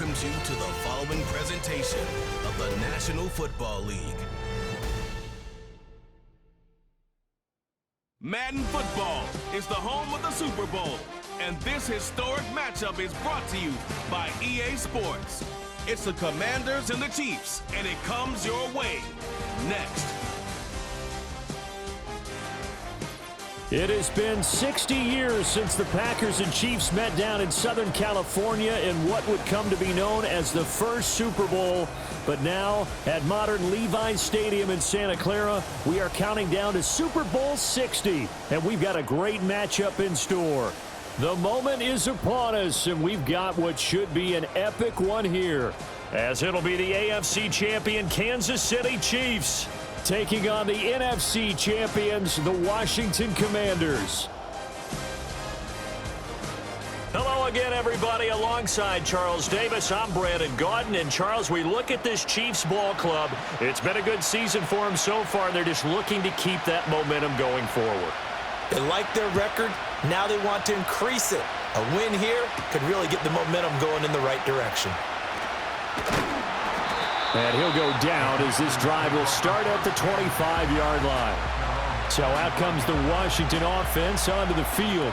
welcomes you to the following presentation of the National Football League. Madden Football is the home of the Super Bowl, and this historic matchup is brought to you by EA Sports. It's the Commanders and the Chiefs, and it comes your way next. It has been 60 years since the Packers and Chiefs met down in Southern California in what would come to be known as the first Super Bowl. But now, at modern Levi's Stadium in Santa Clara, we are counting down to Super Bowl 60, and we've got a great matchup in store. The moment is upon us, and we've got what should be an epic one here, as it'll be the AFC champion Kansas City Chiefs taking on the NFC champions, the Washington Commanders. Hello again, everybody. Alongside Charles Davis, I'm Brandon Gaudin. And Charles, we look at this Chiefs ball club. It's been a good season for them so far. They're just looking to keep that momentum going forward. They like their record. Now they want to increase it. A win here could really get the momentum going in the right direction. And he'll go down as this drive will start at the 25-yard line. So out comes the Washington offense onto the field.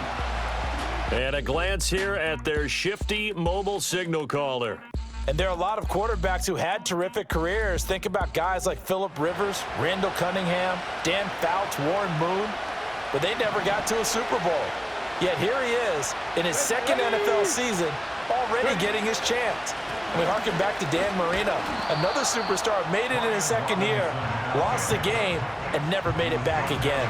And a glance here at their shifty mobile signal caller. And there are a lot of quarterbacks who had terrific careers. Think about guys like Phillip Rivers, Randall Cunningham, Dan Fouts, Warren Moon. But they never got to a Super Bowl. Yet here he is in his second NFL season, already getting his chance. We harken back to Dan Marino, another superstar, made it in his second year, lost the game, and never made it back again.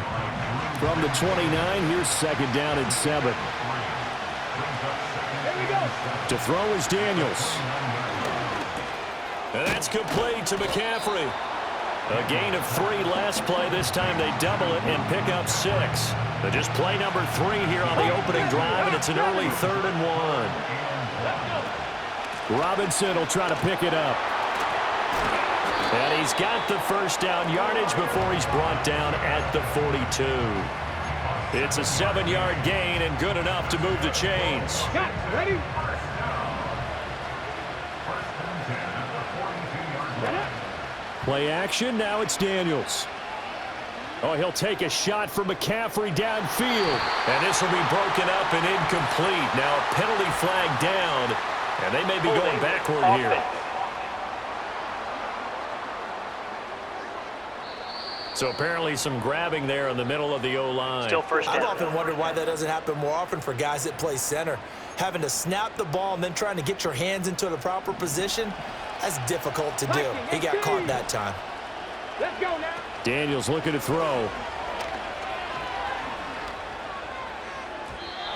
From the 29, here's second down and 7. To throw is Daniels. And that's complete to McCaffrey. A gain of 3 last play. This time they double it and pick up 6. But just play number 3 here on the opening drive, and it's an early 3rd and 1. Robinson will try to pick it up. And he's got the first down yardage before he's brought down at the 42. It's a 7-yard gain and good enough to move the chains. Ready? Play action, now it's Daniels. Oh, he'll take a shot from McCaffrey downfield. And this will be broken up and incomplete. Now a penalty flag down. And they may be going backward here. So apparently some grabbing there in the middle of the O-line. Still first down. I've often wondered why that doesn't happen more often for guys that play center. Having to snap the ball and then trying to get your hands into the proper position, that's difficult to do. He got caught that time. Let's go now. Daniels looking to throw.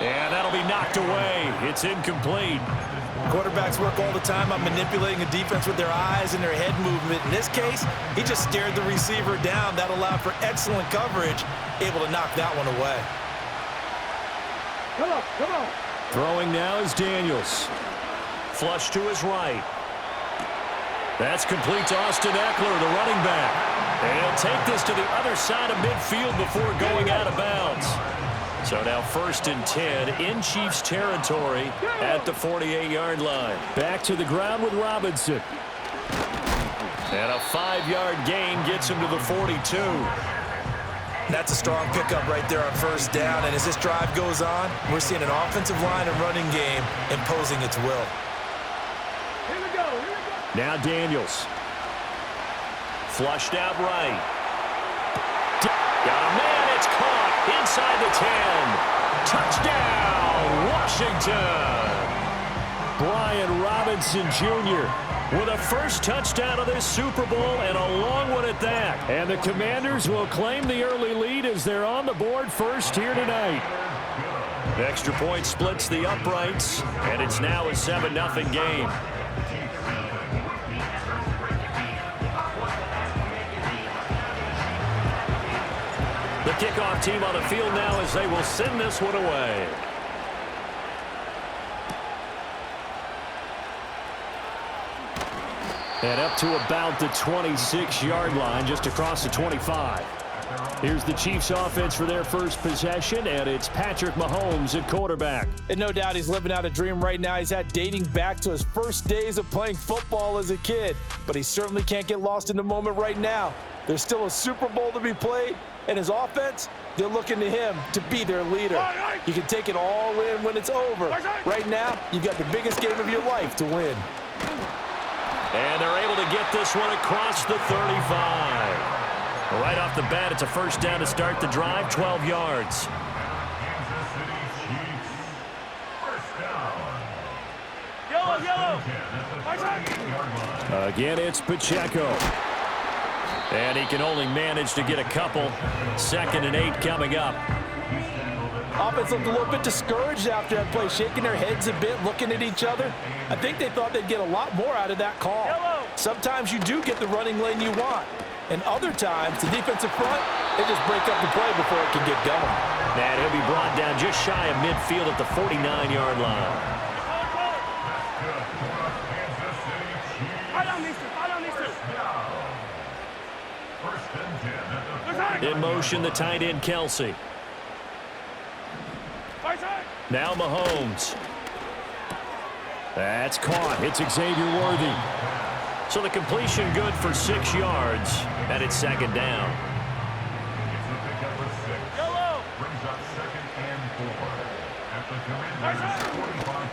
And that'll be knocked away. It's incomplete. Quarterbacks work all the time on manipulating a defense with their eyes and their head movement. In this case, he just stared the receiver down. That allowed for excellent coverage, able to knock that one away. Come on, come on. Throwing now is Daniels. Flush to his right. That's complete to Austin Eckler, the running back. And he'll take this to the other side of midfield before going out of bounds. So now 1st and 10 in Chiefs territory at the 48-yard line. Back to the ground with Robinson. And a 5-yard gain gets him to the 42. That's a strong pickup right there on 1st down. And as this drive goes on, we're seeing an offensive line and running game imposing its will. Here we go, here we go. Now Daniels. Flushed out right. Got a man, it's caught. Inside the 10. Touchdown, Washington. Brian Robinson Jr. with a first touchdown of this Super Bowl, and a long one at that. And the Commanders will claim the early lead as they're on the board first here tonight. The extra point splits the uprights, and it's now a 7-0 game. The kickoff team on the field now as they will send this one away. And up to about the 26-yard line, just across the 25. Here's the Chiefs offense for their first possession, and it's Patrick Mahomes at quarterback. And no doubt he's living out a dream right now. He's had dating back to his first days of playing football as a kid. But he certainly can't get lost in the moment right now. There's still a Super Bowl to be played, and his offense, they're looking to him to be their leader. You can take it all in when it's over. Right now, you've got the biggest game of your life to win. And they're able to get this one across the 35. Right off the bat, it's a first down to start the drive, 12 yards. Yellow. Again, it's Pacheco. And he can only manage to get a couple. 2nd and 8 coming up. Offense looked a little bit discouraged after that play, shaking their heads a bit, looking at each other. I think they thought they'd get a lot more out of that call. Sometimes you do get the running lane you want. And other times, the defensive front, they just break up the play before it can get going. And he'll be brought down just shy of midfield at the 49-yard line. In motion, the tight end, Kelsey. Now Mahomes. That's caught. It's Xavier Worthy. So the completion good for 6 yards, and it's 2nd down.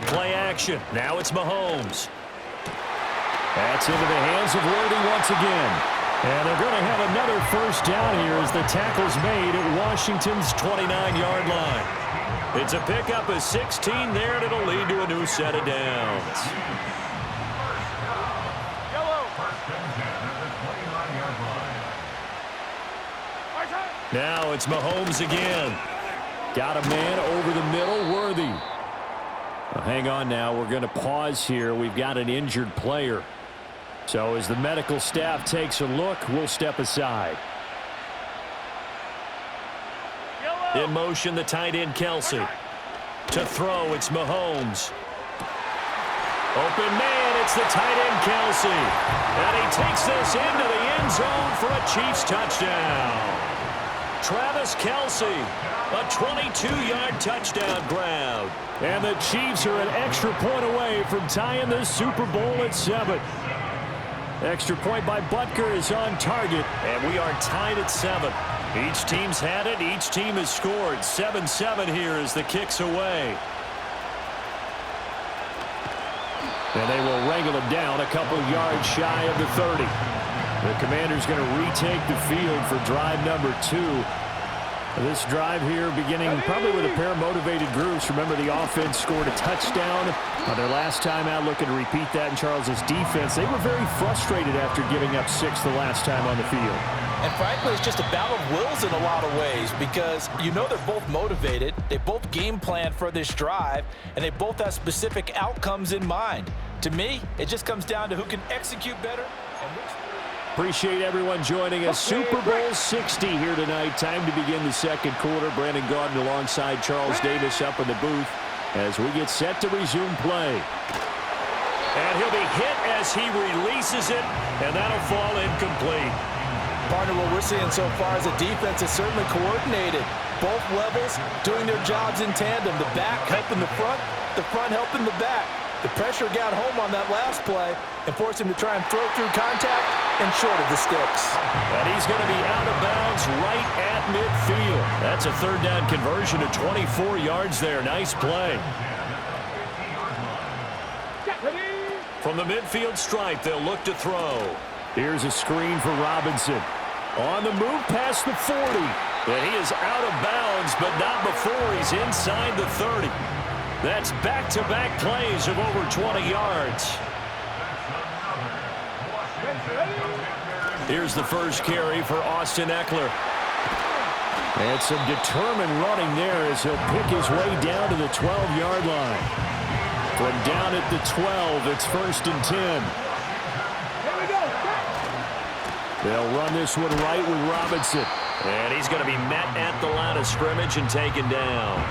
Play action. Now it's Mahomes. That's into the hands of Worthy once again. And they're going to have another first down here as the tackle's made at Washington's 29-yard line. It's a pickup of 16 there, and it'll lead to a new set of downs. Now it's Mahomes again. Got a man over the middle, Worthy. Well, hang on now. We're going to pause here. We've got an injured player. So as the medical staff takes a look, we'll step aside. In motion, the tight end, Kelsey. To throw, it's Mahomes. Open man, it's the tight end, Kelsey. And he takes this into the end zone for a Chiefs touchdown. Travis Kelsey, a 22-yard touchdown grab. And the Chiefs are an extra point away from tying the Super Bowl at 7. Extra point by Butker is on target, and we are tied at 7. Each team's had it. Each team has scored. 7-7 here as the kick's away. And they will wrangle it down a couple yards shy of the 30. The Commanders going to retake the field for drive number 2. This drive here beginning probably with a pair of motivated groups. Remember, the offense scored a touchdown on their last time out. Looking to repeat that in Charles's defense. They were very frustrated after giving up 6 the last time on the field. And frankly, it's just a battle of wills in a lot of ways because you know they're both motivated. They both game plan for this drive, and they both have specific outcomes in mind. To me, it just comes down to who can execute better. Appreciate everyone joining us. Super Bowl 60 here tonight. Time to begin the second quarter. Brandon Gaudin alongside Charles Davis up in the booth as we get set to resume play. And he'll be hit as he releases it, and that'll fall incomplete. Partner, what we're seeing so far is the defense is certainly coordinated. Both levels doing their jobs in tandem. The back helping the front helping the back. The pressure got home on that last play and forced him to try and throw through contact and short of the sticks. And he's going to be out of bounds right at midfield. That's a third down conversion of 24 yards there. Nice play. From the midfield stripe, they'll look to throw. Here's a screen for Robinson. On the move past the 40. And he is out of bounds, but not before he's inside the 30. That's back-to-back plays of over 20 yards. Here's the first carry for Austin Eckler. And some determined running there as he'll pick his way down to the 12-yard line. From down at the 12, it's 1st and 10. They'll run this one right with Robinson. And he's going to be met at the line of scrimmage and taken down.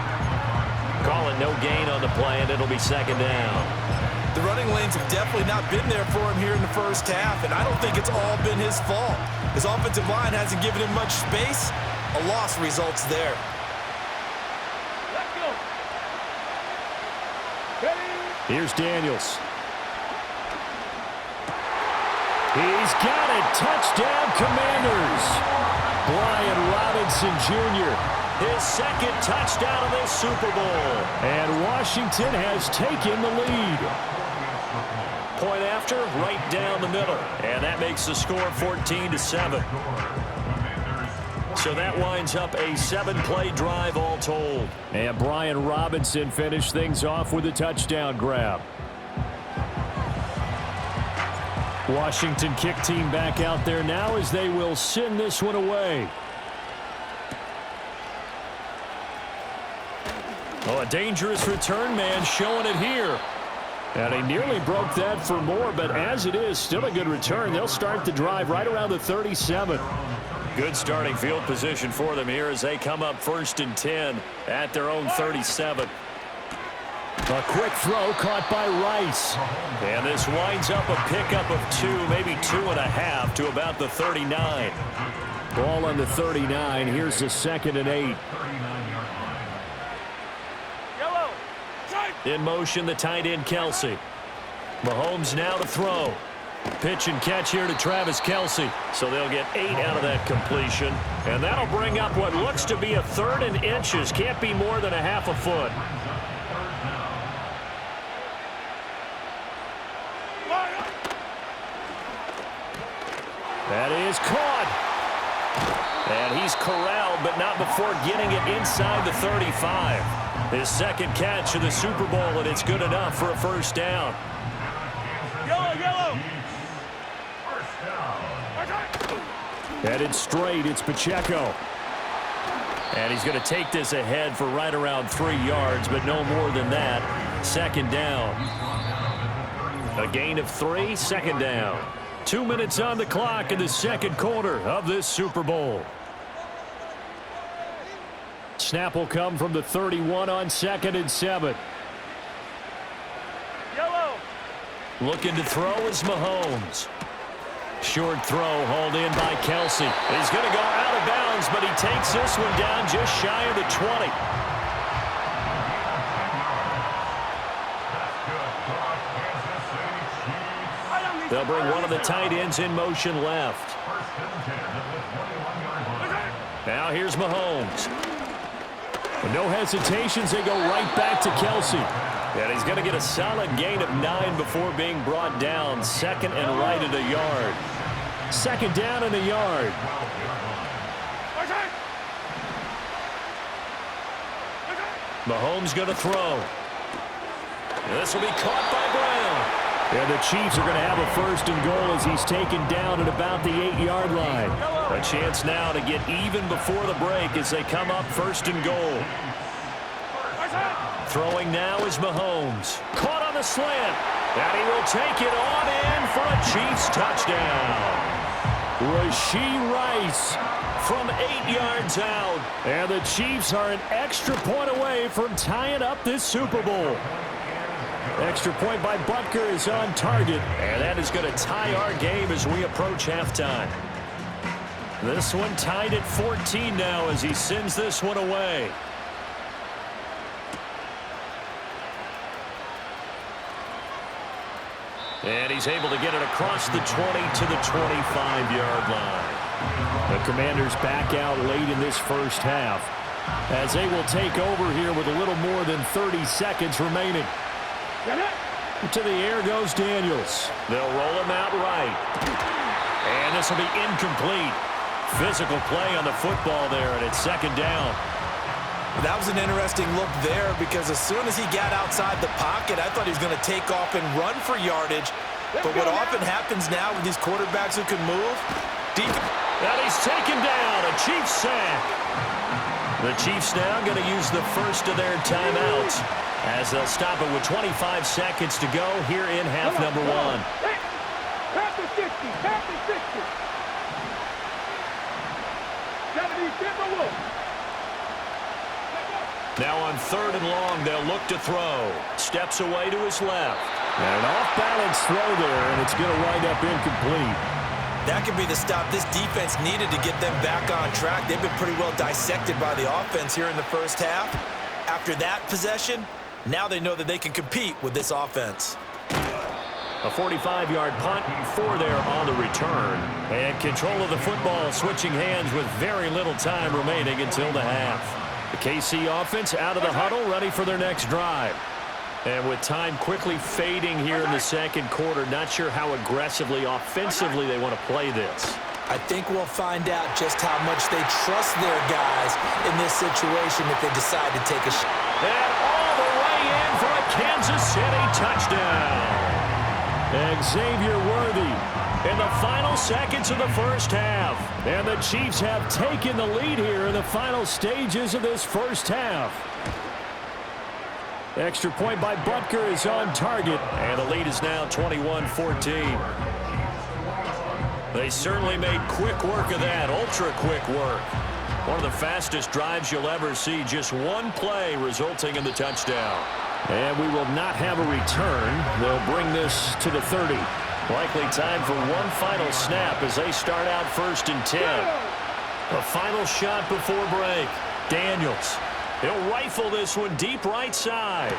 call it no gain on the play, and it'll be second down. The running lanes have definitely not been there for him here in the first half, and I don't think it's all been his fault. His offensive line hasn't given him much space. A loss results there. Let's go. Here's Daniels. He's got it. Touchdown, Commanders. Brian Robinson Jr., his second touchdown of this Super Bowl. And Washington has taken the lead. Point after, right down the middle. And that makes the score 14-7. So that winds up a 7-play drive all told. And Brian Robinson finished things off with a touchdown grab. Washington kick team back out there now as they will send this one away. Oh, a dangerous return man showing it here. And he nearly broke that for more, but as it is, still a good return. They'll start the drive right around the 37. Good starting field position for them here as they come up 1st and 10 at their own 37. A quick throw caught by Rice. And this winds up a pickup of 2, maybe 2.5 to about the 39. Ball on the 39. Here's the 2nd and 8. Yellow. In motion, the tight end, Kelce. Mahomes now to throw. Pitch and catch here to Travis Kelce. So they'll get 8 out of that completion. And that'll bring up what looks to be a 3rd and inches. Can't be more than a half a foot. That is caught. And he's corralled, but not before getting it inside the 35. His second catch of the Super Bowl, and it's good enough for a first down. Yellow. Headed straight, it's Pacheco. And he's going to take this ahead for right around 3 yards, but no more than that. Second down. A gain of 3, second down. 2 minutes on the clock in the second quarter of this Super Bowl. Snap will come from the 31 on 2nd and 7. Yellow. Looking to throw is Mahomes. Short throw hauled in by Kelce. He's going to go out of bounds, but he takes this one down just shy of the 20. They'll bring one of the tight ends in motion left. Now here's Mahomes. No hesitations, they go right back to Kelce. And he's going to get a solid gain of 9 before being brought down. 2nd and right at a yard. 2nd down and a yard. Mahomes going to throw. And this will be caught by Brown. And the Chiefs are going to have a 1st and goal as he's taken down at about the 8-yard line. A chance now to get even before the break as they come up 1st and goal. Throwing now is Mahomes. Caught on the slant. And he will take it on in for a Chiefs touchdown. Rashee Rice from 8 yards out. And the Chiefs are an extra point away from tying up this Super Bowl. Extra point by Butker is on target. And that is going to tie our game as we approach halftime. This one tied at 14 now as he sends this one away. And he's able to get it across the 20 to the 25-yard line. The Commanders back out late in this first half as they will take over here with a little more than 30 seconds remaining. To the air goes Daniels. They'll roll him out right. And this will be incomplete. Physical play on the football there, and it's 2nd down. That was an interesting look there because as soon as he got outside the pocket, I thought he was going to take off and run for yardage. But what often happens now with these quarterbacks who can move, and he's taken down, a Chiefs sack. The Chiefs now going to use the first of their timeouts as they'll stop it with 25 seconds to go here in half number 1. Half the 60. Half the 60. Got to be Now on 3rd and long, they'll look to throw. Steps away to his left. And an off-balance throw there, and it's going to wind up incomplete. That could be the stop this defense needed to get them back on track. They've been pretty well dissected by the offense here in the first half. After that possession, now they know that they can compete with this offense. A 45-yard punt, 4 there on the return. And control of the football switching hands with very little time remaining until the half. The KC offense out of the huddle, ready for their next drive. And with time quickly fading here in the second quarter, not sure how aggressively, offensively they want to play this. I think we'll find out just how much they trust their guys in this situation if they decide to take a shot. And all the way in for a Kansas City touchdown. Xavier Worthy in the final seconds of the first half. And the Chiefs have taken the lead here in the final stages of this first half. Extra point by Butker is on target, and the lead is now 21-14. They certainly made quick work of that, ultra-quick work. One of the fastest drives you'll ever see, just one play resulting in the touchdown. And we will not have a return. They'll bring this to the 30. Likely time for one final snap as they start out 1st and 10. A final shot before break. Daniels. He'll rifle this one deep right side.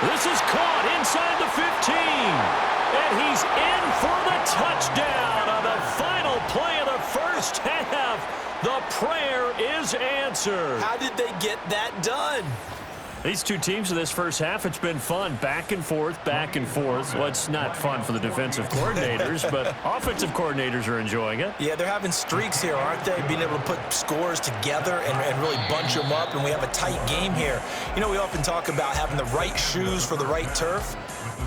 This is caught inside the 15. And he's in for the touchdown on the final play of the first half. The prayer is answered. How did they get that done? These two teams in this first half, it's been fun. Back and forth, back and forth. Well, it's not fun for the defensive coordinators, but offensive coordinators are enjoying it. Yeah, they're having streaks here, aren't they? Being able to put scores together and really bunch them up, and we have a tight game here. You know, we often talk about having the right shoes for the right turf.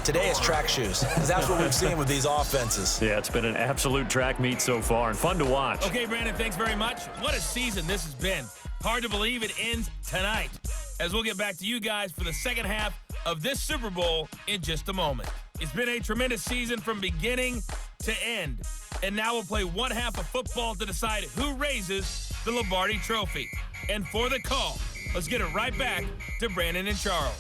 Today it's track shoes, because that's what we've seen with these offenses. Yeah, it's been an absolute track meet so far, and fun to watch. Okay, Brandon, thanks very much. What a season this has been. Hard to believe it ends tonight, as we'll get back to you guys for the second half of this Super Bowl in just a moment. It's been a tremendous season from beginning to end, and now we'll play one half of football to decide who raises the Lombardi Trophy. And for the call, let's get it right back to Brandon and Charles.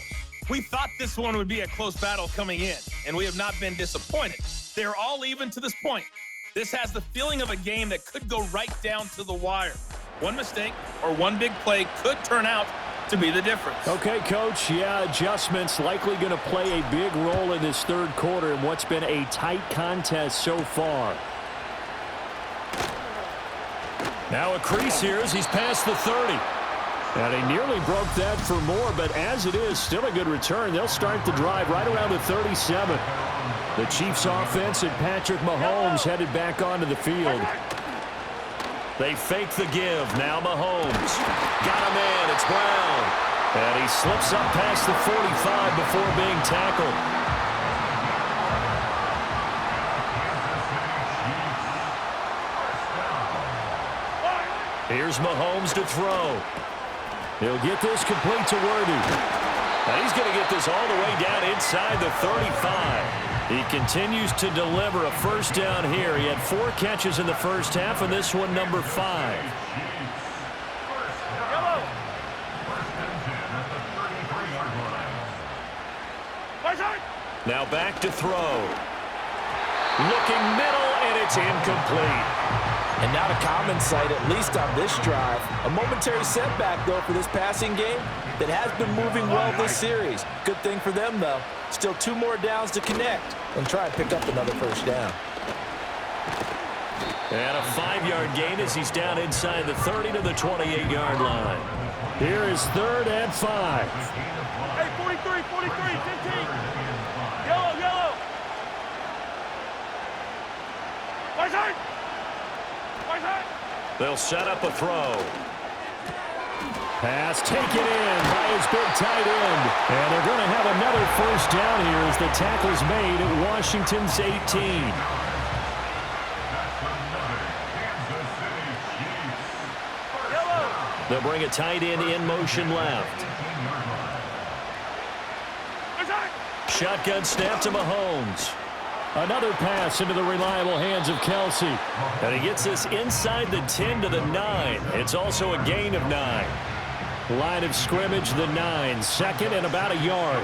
We thought this one would be a close battle coming in, and we have not been disappointed. They're all even to this point. This has the feeling of a game that could go right down to the wire. One mistake or one big play could turn out to be the difference. Okay, Coach, yeah, adjustments likely going to play a big role in this third quarter in what's been a tight contest so far. Now a crease here as he's past the 30. And he nearly broke that for more, but as it is, still a good return. They'll start the drive right around the 37. The Chiefs offense and Patrick Mahomes headed back onto the field. They fake the give. Now Mahomes. Got a man. It's Brown. And he slips up past the 45 before being tackled. Here's Mahomes to throw. He'll get this complete to Worthy. Now he's going to get this all the way down inside the 35. He continues to deliver a first down here. He had 4 catches in the first half, and this one number 5. Now back to throw. Looking middle, and it's incomplete. And not a common sight, at least on this drive. A momentary setback, though, for this passing game that has been moving well this series. Good thing for them, though. Still 2 more downs to connect and try and pick up another first down. And a 5-yard gain as he's down inside the 30 to the 28-yard line. Here is 3rd and 5. Hey, 43, 15. Yellow. Right side. They'll set up a throw. Pass taken in by his big tight end. And they're going to have another first down here as the tackle's made at Washington's 18. They'll bring a tight end in motion left. Shotgun snap to Mahomes. Another pass into the reliable hands of Kelsey. And he gets this inside the 10 to the 9. It's also a gain of 9. Line of scrimmage, the 9. Second and about a yard.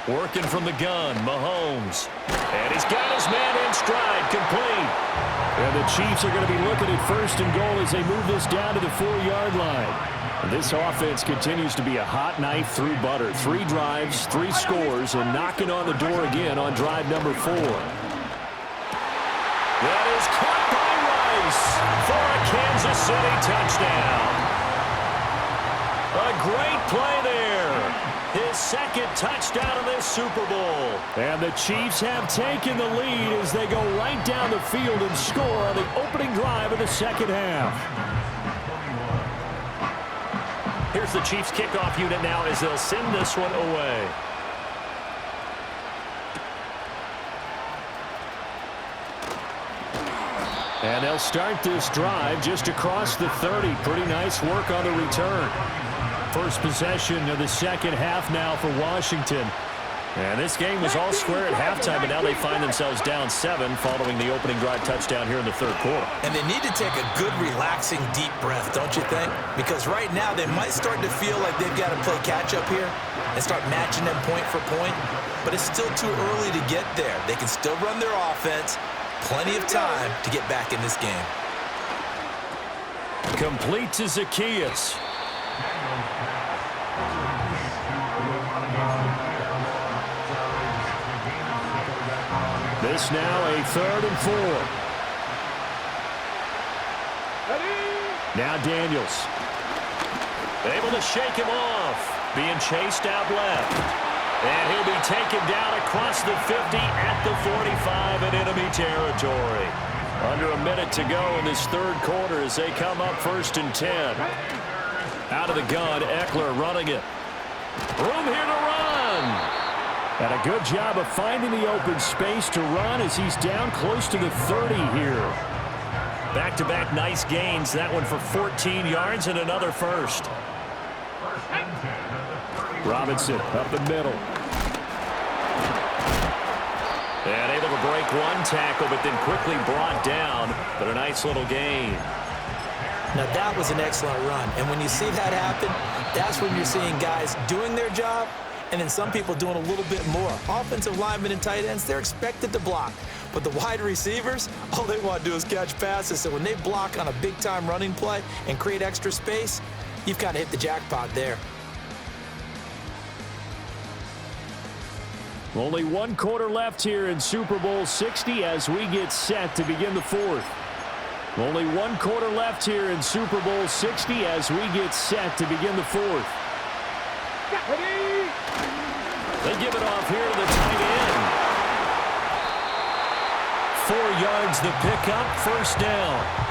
Working from the gun, Mahomes. And he's got his man in stride, complete. And the Chiefs are going to be looking at first and goal as they move this down to the 4-yard line. And this offense continues to be a hot knife through butter. 3 drives, 3 scores, and knocking on the door again on drive number 4. That is caught by Rice for a Kansas City touchdown. A great play there. His second touchdown of this Super Bowl. And the Chiefs have taken the lead as they go right down the field and score on the opening drive of the second half. Here's the Chiefs kickoff unit now as they'll send this one away. And they'll start this drive just across the 30. Pretty nice work on the return. First possession of the second half now for Washington. And this game was all square at halftime, but now they find themselves down 7 following the opening drive touchdown here in the third quarter. And they need to take a good, relaxing, deep breath, don't you think? Because right now they might start to feel like they've got to play catch-up here and start matching them point for point. But it's still too early to get there. They can still run their offense. Plenty of time to get back in this game. Complete to Zacchaeus. This now a 3rd and 4. Now Daniels. Able to shake him off. Being chased out left. And he'll be taken down across the 50 at the 45 in enemy territory. Under a minute to go in this third quarter as they come up 1st and 10. Out of the gun, Eckler running it. Room here to run. And a good job of finding the open space to run as he's down close to the 30 here. Back-to-back nice gains. That one for 14 yards and another first. Robinson up the middle. And able to break one tackle, but then quickly brought down. But a nice little gain. Now that was an excellent run. And when you see that happen, that's when you're seeing guys doing their job and then some people doing a little bit more. Offensive linemen and tight ends, they're expected to block. But the wide receivers, all they want to do is catch passes. So when they block on a big-time running play and create extra space, you've got to hit the jackpot there. Only 1 quarter left here in Super Bowl 60 as we get set to begin the 4th. Only 1 quarter left here in Super Bowl 60 as we get set to begin the 4th. They give it off here to the tight end. 4 yards the pickup, 1st down.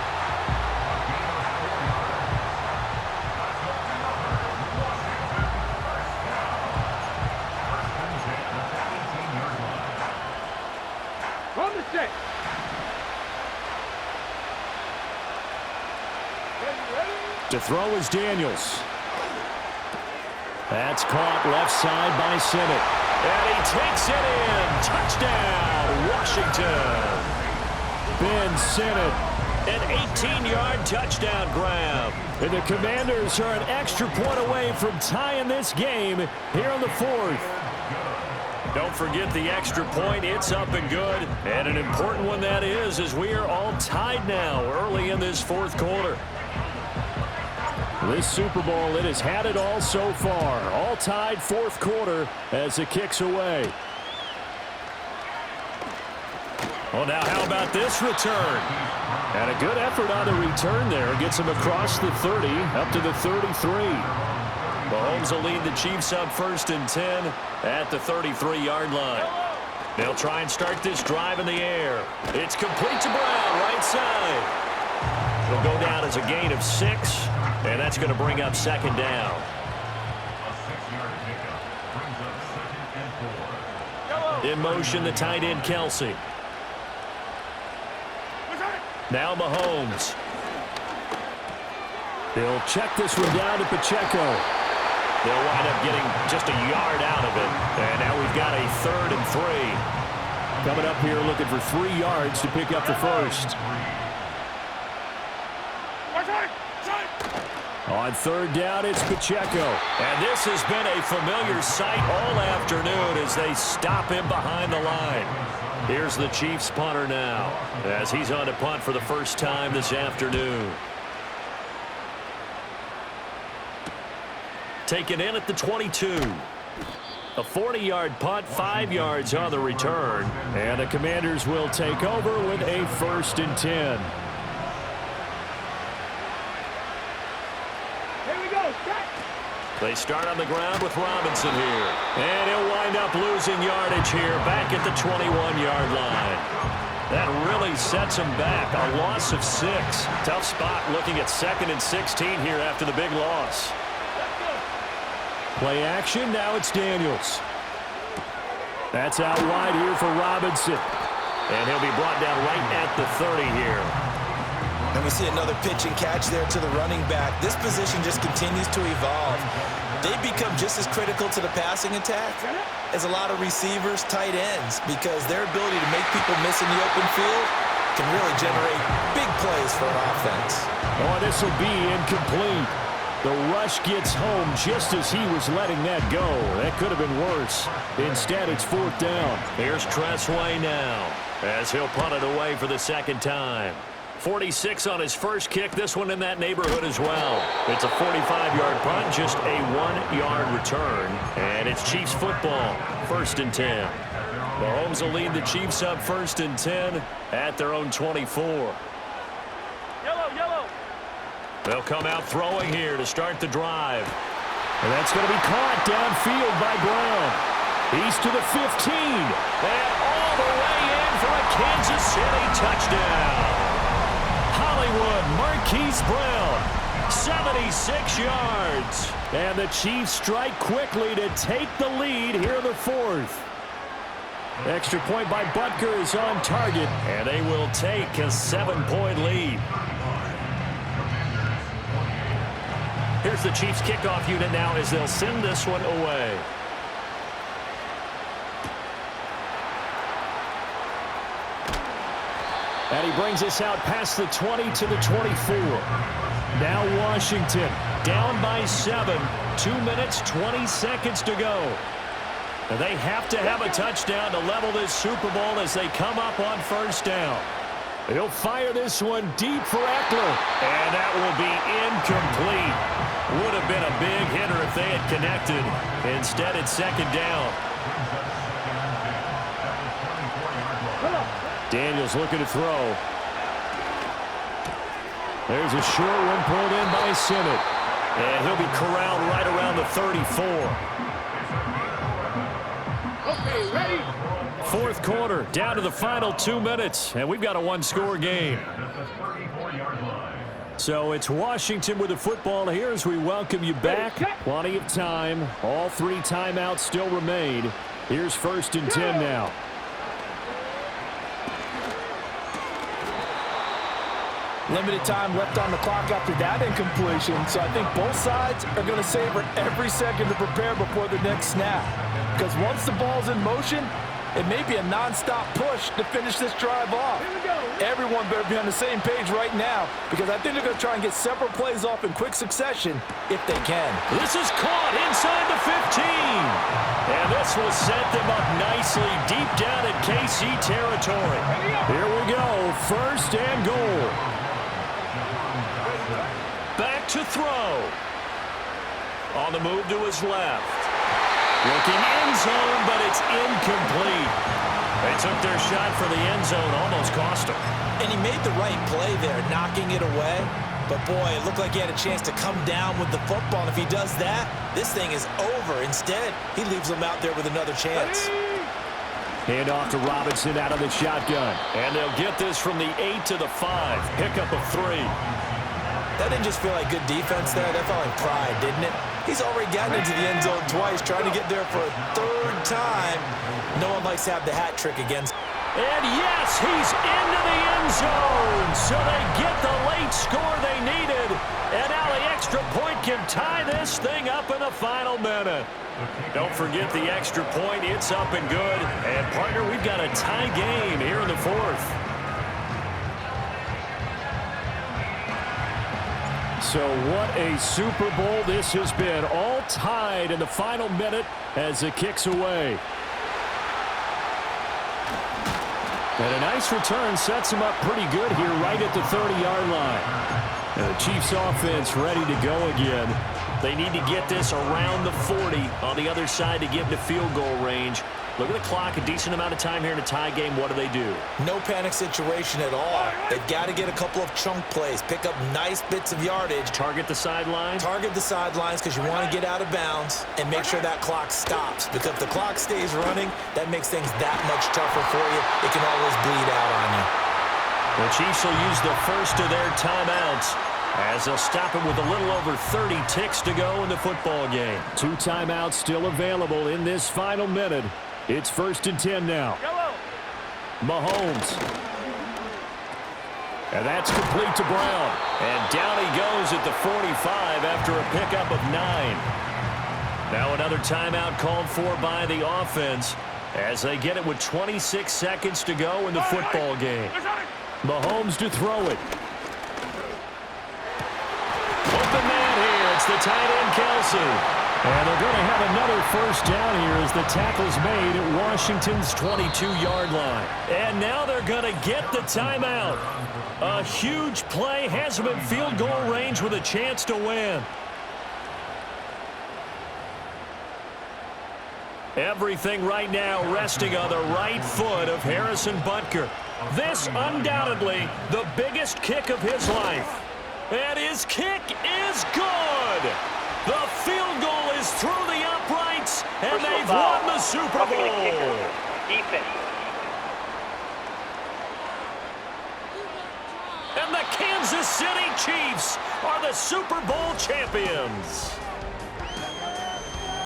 To throw is Daniels. That's caught left side by Sinnott. And he takes it in. Touchdown, Washington. Ben Sinnott, an 18-yard touchdown grab. And the Commanders are an extra point away from tying this game here on the 4th. Don't forget the extra point. It's up and good. And an important one that is, as we are all tied now early in this 4th quarter. This Super Bowl, it has had it all so far. All tied 4th quarter as it kicks away. Well, now how about this return? And a good effort on the return there. Gets him across the 30, up to the 33. Mahomes will lead the Chiefs up 1st and 10 at the 33-yard line. They'll try and start this drive in the air. It's complete to Brown, right side. It'll go down as a gain of 6. And that's going to bring up 2nd down. In motion, the tight end, Kelsey. Now Mahomes. They'll check this one down to Pacheco. They'll wind up getting just a yard out of it. And now we've got a 3rd and 3. coming up here looking for 3 yards to pick up the first. On third down, it's Pacheco. And this has been a familiar sight all afternoon as they stop him behind the line. Here's the Chiefs punter now as he's on to punt for the first time this afternoon. Taken in at the 22. A 40-yard punt, 5 yards on the return. And the Commanders will take over with a 1st and 10. They start on the ground with Robinson here. And he'll wind up losing yardage here back at the 21-yard line. That really sets him back. A loss of 6. Tough spot looking at 2nd and 16 here after the big loss. Play action, now it's Daniels. That's out wide here for Robinson. And he'll be brought down right at the 30 here. And we see another pitch and catch there to the running back. This position just continues to evolve. They become just as critical to the passing attack as a lot of receivers, tight ends, because their ability to make people miss in the open field can really generate big plays for an offense. Oh, this will be incomplete. The rush gets home just as he was letting that go. That could have been worse. Instead, it's 4th down. Here's Tressway now as he'll punt it away for the 2nd time. 46 on his first kick, this one in that neighborhood as well. It's a 45-yard punt, just a 1-yard return. And it's Chiefs football, 1st and 10. Mahomes will lead the Chiefs up 1st and 10 at their own 24. Yellow. They'll come out throwing here to start the drive. And that's going to be caught downfield by Brown. He's to the 15. And all the way in for a Kansas City touchdown. Hollywood Marquise Brown, 76 yards. And the Chiefs strike quickly to take the lead here in the 4th. Extra point by Butker is on target. And they will take a 7-point lead. Here's the Chiefs kickoff unit now as they'll send this one away. And he brings us out past the 20 to the 24. Now Washington down by 7. 2 minutes, 20 seconds to go. And they have to have a touchdown to level this Super Bowl as they come up on 1st down. He'll fire this one deep for Eckler. And that will be incomplete. Would have been a big hitter if they had connected. Instead, it's 2nd down. Daniels looking to throw. There's a short one pulled in by Simmett. And he'll be corralled right around the 34. Okay, ready? 4th quarter, down to the final 2 minutes, and we've got a 1-score game. So it's Washington with the football here as we welcome you back. Plenty of time. All 3 timeouts still remain. Here's 1st and 10 now. Limited time left on the clock after that incompletion, so I think both sides are going to savor every second to prepare before the next snap. Because once the ball's in motion, it may be a non-stop push to finish this drive off. Everyone better be on the same page right now, because I think they're going to try and get several plays off in quick succession if they can. This is caught inside the 15. And this will set them up nicely deep down in KC territory. Here we go, 1st and goal. Back to throw. On the move to his left. Looking end zone, but it's incomplete. They took their shot for the end zone, almost cost him. And he made the right play there, knocking it away. But, boy, it looked like he had a chance to come down with the football. And if he does that, this thing is over. Instead, he leaves him out there with another chance. Hand off to Robinson out of the shotgun. And they'll get this from the 8 to the 5. Pickup of 3. That didn't just feel like good defense there. That felt like pride, didn't it? He's already gotten into the end zone twice, trying to get there for a 3rd time. No one likes to have the hat trick against. And yes, he's into the end zone. So they get the late score they needed. And now they extra point can tie this thing up in the final minute. Don't forget the extra point. It's up and good. And, partner, we've got a tie game here in the fourth. So what a Super Bowl this has been. All tied in the final minute as it kicks away. And a nice return sets him up pretty good here right at the 30-yard line. And the Chiefs offense ready to go again. They need to get this around the 40 on the other side to get into field goal range. Look at the clock, a decent amount of time here in a tie game. What do? No panic situation at all. They've got to get a couple of chunk plays, pick up nice bits of yardage. Target the sidelines? Target the sidelines because you want to get out of bounds and make sure that clock stops. Because if the clock stays running, that makes things that much tougher for you. It can always bleed out on you. The Chiefs will use the first of their timeouts as they'll stop it with a little over 30 ticks to go in the football game. 2 timeouts still available in this final minute. It's 1st and 10 now. Mahomes. And that's complete to Brown. And down he goes at the 45 after a pickup of 9. Now another timeout called for by the offense as they get it with 26 seconds to go in the football game. Mahomes to throw it. Open man here. It's the tight end, Kelsey. And they're going to have another first down here as the tackle's made at Washington's 22-yard line. And now they're going to get the timeout. A huge play has them in field goal range with a chance to win. Everything right now resting on the right foot of Harrison Butker. This undoubtedly the biggest kick of his life. And his kick is good. The field goal is through the uprights, and they've won the Super Bowl. And the Kansas City Chiefs are the Super Bowl champions.